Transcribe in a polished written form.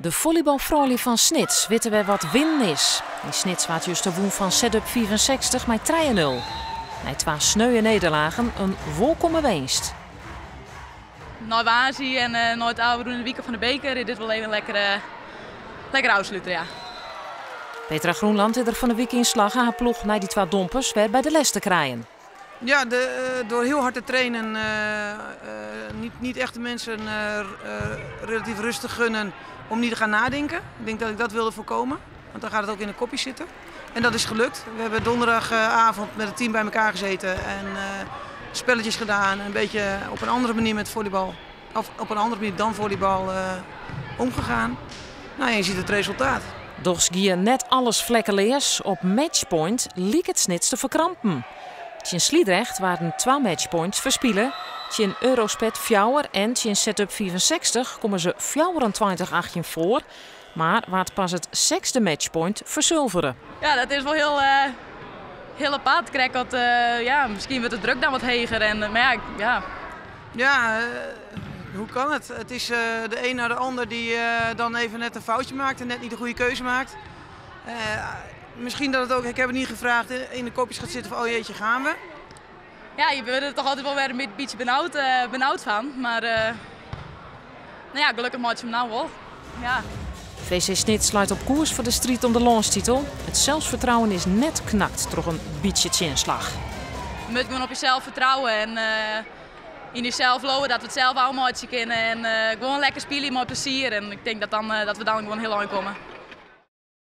De volleybalvrouwen van Snits weten we wat winnen is. Die Snits waard juist de woen van setup 64 met 3-0. Na 2 sneuwe nederlagen een welkome winst. Na Wazi en na het oude in de weekend van de beker is dit wel even lekker afsluiten, ja. Petra Groenland is er van de week in slag haar ploeg naar die 2 dompers weer bij de les te krijgen. Ja, door heel hard te trainen, niet echt de mensen relatief rustig gunnen om niet te gaan nadenken. Ik denk dat ik dat wilde voorkomen, want dan gaat het ook in de kopjes zitten. En dat is gelukt. We hebben donderdagavond met het team bij elkaar gezeten en spelletjes gedaan. Een beetje op een andere manier met volleybal, of op een andere manier dan volleybal omgegaan. Nou, en je ziet het resultaat. Doch gier net alles vlekkenleers. Op matchpoint liek het Snits te verkrampen. In Sliedrecht waren 2 matchpoints verspielen. In Eurospet 4 en in setup 64 komen ze 24-18 voor. Maar waard pas het 6e matchpoint verzilveren. Ja, dat is wel heel apart. Krijg dat, ja, misschien wordt de druk dan wat heger. En, maar ja, hoe kan het? Het is de een naar de ander die dan even net een foutje maakt en net niet de goede keuze maakt. Misschien dat het ook, ik heb het niet gevraagd, in de kopjes gaat zitten van oh jeetje, gaan we? Ja, je wordt er toch altijd wel weer een beetje benauwd van. Maar nou ja, gelukkig maakt je hem nou wel. Ja. VC Snits sluit op koers voor de strijd om de landstitel. Het zelfvertrouwen is net knakt door een beetje inslag. Je moet gewoon op jezelf vertrouwen en in jezelf geloven dat we het zelf allemaal uitzien kunnen. En gewoon lekker spelen met plezier. En ik denk dat we dan gewoon heel lang komen.